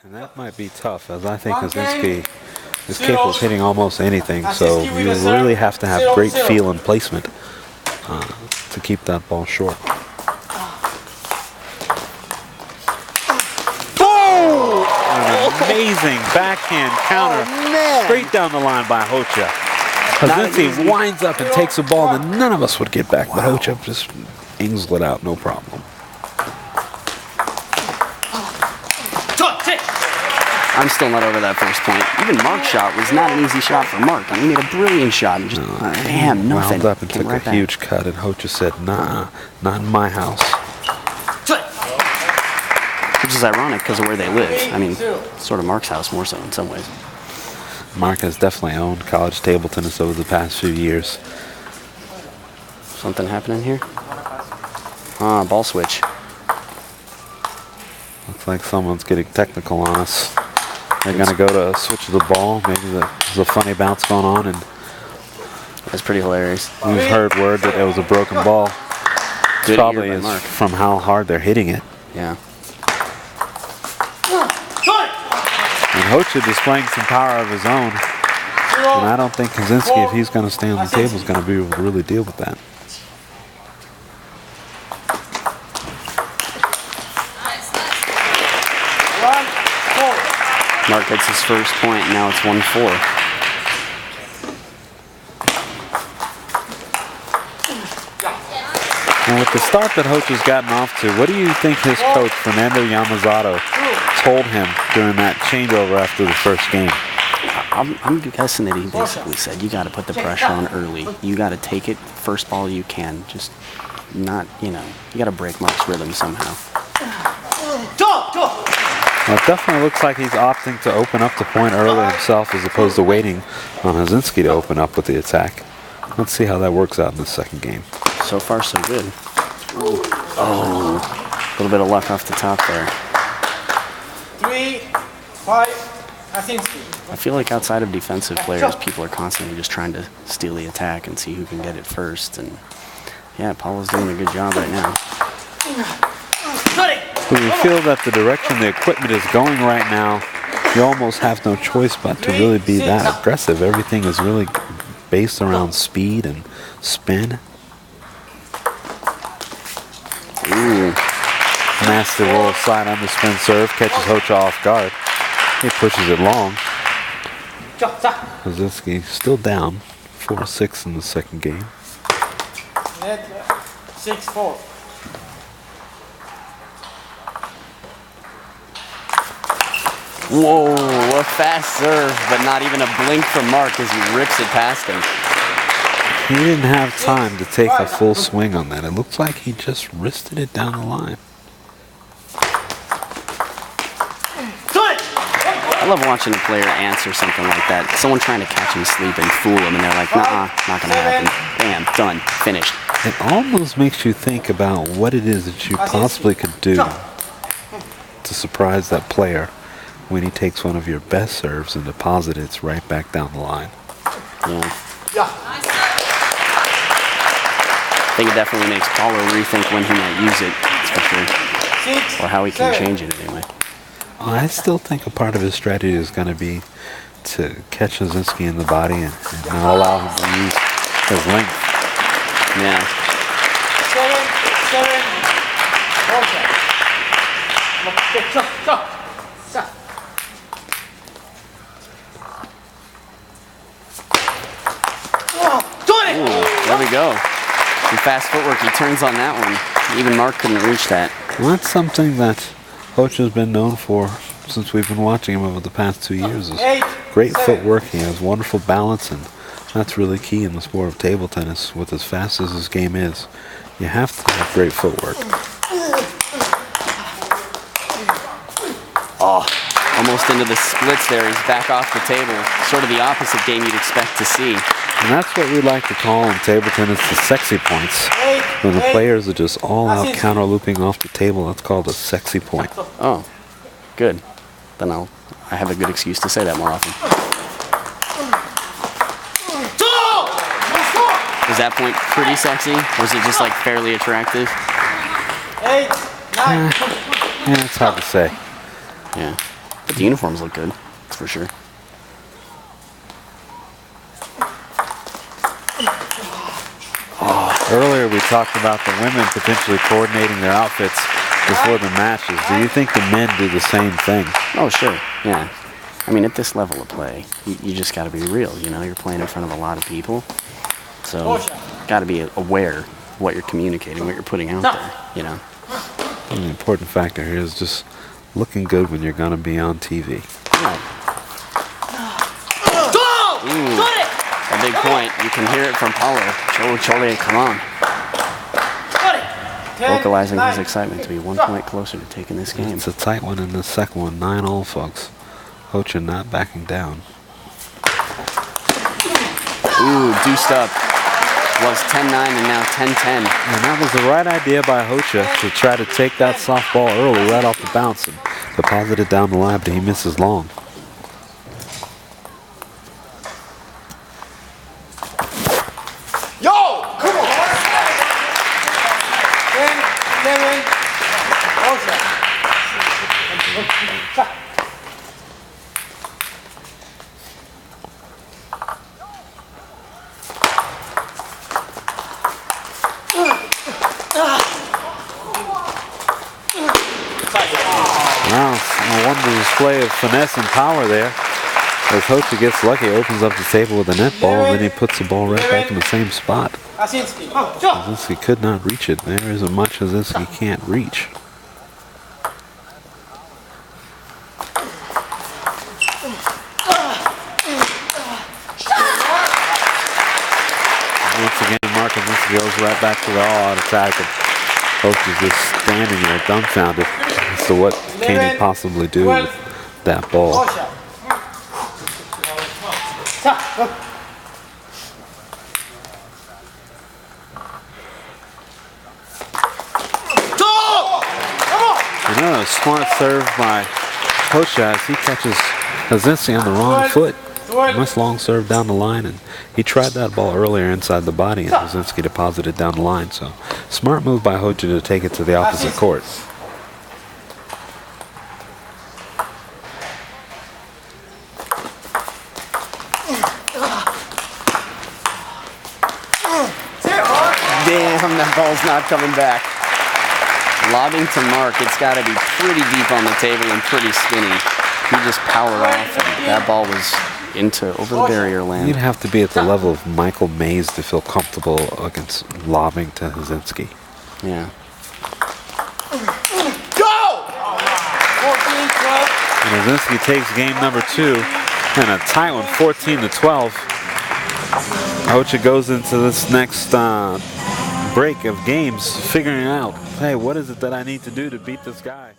And that might be tough, as I think Hazinski is capable of hitting almost anything, so you really have to have great feel and placement to keep that ball short. Oh! An amazing backhand counter straight down the line by Rocha. Hazinski winds up and takes a ball that none of us would get back, but Rocha just angles it out, no problem. I'm still not over that first point. Even Mark's shot was not an easy shot for Mark. I mean, he made a brilliant shot and just, damn, nothing. Wound up and took a huge cut, and Rocha said, nah, not in my house. Which is ironic because of where they live. I mean, sort of Mark's house more so in some ways. Mark has definitely owned college table tennis over the past few years. Something happening here? Ah, ball switch. Looks like someone's getting technical on us. They're going to go to switch the ball. Maybe there's a funny bounce going on, and that's pretty hilarious. We've heard word that it was a broken ball. Probably is from how hard they're hitting it. Yeah. And Rocha displaying some power of his own. And I don't think Hazinski, if he's going to stay on the table, is going to be able to really deal with that. Mark gets his first point, and now it's 1-4. And with the start that Rocha's gotten off to, what do you think his coach, Fernando Yamazato, told him during that changeover after the first game? I'm guessing that he basically said, you got to put the pressure on early. You got to take it first ball you can. Just not, you know, you got to break Mark's rhythm somehow. Well, it definitely looks like he's opting to open up the point early himself as opposed to waiting on Hazinski to open up with the attack. Let's see how that works out in the second game. So far, so good. Oh, a little bit of luck off the top there. 3-5, Hazinski. I feel like outside of defensive players, people are constantly just trying to steal the attack and see who can get it first. And yeah, Paulo's doing a good job right now. When you feel that the direction the equipment is going right now, you almost have no choice but to really be that aggressive. Everything is really based around speed and spin. Ooh. Nasty roll side underspin serve, catches Rocha off guard. He pushes it long. Hazinski still down 4-6 in the second game. 6-4. Whoa, a fast serve, but not even a blink from Mark as he rips it past him. He didn't have time to take a full swing on that. It looks like he just wristed it down the line. I love watching a player answer something like that. Someone trying to catch him sleeping, fool him, and they're like, nah, not gonna happen. Bam, done, finished. It almost makes you think about what it is that you possibly could do to surprise that player when he takes one of your best serves and deposits it right back down the line. Yeah. I think it definitely makes Paulo rethink when he might use it, especially, or how he can change it anyway. I still think a part of his strategy is going to be to catch Hazinski in the body and not allow him to use his length. Yeah. 7-7. There we go. Some fast footwork. He turns on that one. Even Mark couldn't reach that. Well, that's something that Rocha's been known for since we've been watching him over the past 2 years. Is great footwork. He has wonderful balance, and that's really key in the sport of table tennis. With as fast as his game is, you have to have great footwork. Oh, almost into the splits there. He's back off the table. Sort of the opposite game you'd expect to see. And that's what we like to call in table tennis the sexy points. When the players are just all out counter looping off the table, that's called a sexy point. Oh, good. Then I have a good excuse to say that more often. Was that point pretty sexy? Or was it just like fairly attractive? 8, 9. Yeah, it's hard to say. Yeah. But the uniforms look good, that's for sure. Earlier we talked about the women potentially coordinating their outfits before the matches. Do you think the men do the same thing? Oh, sure, yeah. I mean, at this level of play, you just got to be real, you know? You're playing in front of a lot of people. So, got to be aware of what you're communicating, what you're putting out there, you know? And the important factor here is just looking good when you're going to be on TV. Right. Ooh, a big point. You can hear it from Paulo. Chole, come on. Vocalizing his excitement to be 1 point closer to taking this game. It's a tight one in the second one. 9-all, folks. Rocha not backing down. Ooh, deuced up. Was 10-9 and now 10-10. And that was the right idea by Rocha to try to take that softball early right off the bounce and deposit it down the line, but he misses long. Yo! Come on! 10, 11, Rocha. Wow, a wonderful display of finesse and power there. As Rocha gets lucky, opens up the table with a net ball, and then he puts the ball right back in the same spot. Hazinski could not reach it. There isn't much Hazinski can't reach. Once again, Mark Hazinski goes right back to the all-out attack. And Rocha's just standing there dumbfounded as to what can he possibly do with that ball. Another smart serve by Rocha as he catches Hazinski on the wrong foot. Nice long serve down the line, and he tried that ball earlier inside the body, and Hazinski deposited down the line. So smart move by Rocha to take it to the opposite court. Damn, that ball's not coming back. Lobbing to Mark, it's got to be pretty deep on the table and pretty skinny. He just powered off, and that ball was over the barrier land. You'd have to be at the level of Michael Mays to feel comfortable against lobbing to Hazinski. Yeah. Go! And Hazinski takes game number 2 and a tight one, 14-12. Rocha goes into this next break of games figuring out, hey, what is it that I need to do to beat this guy?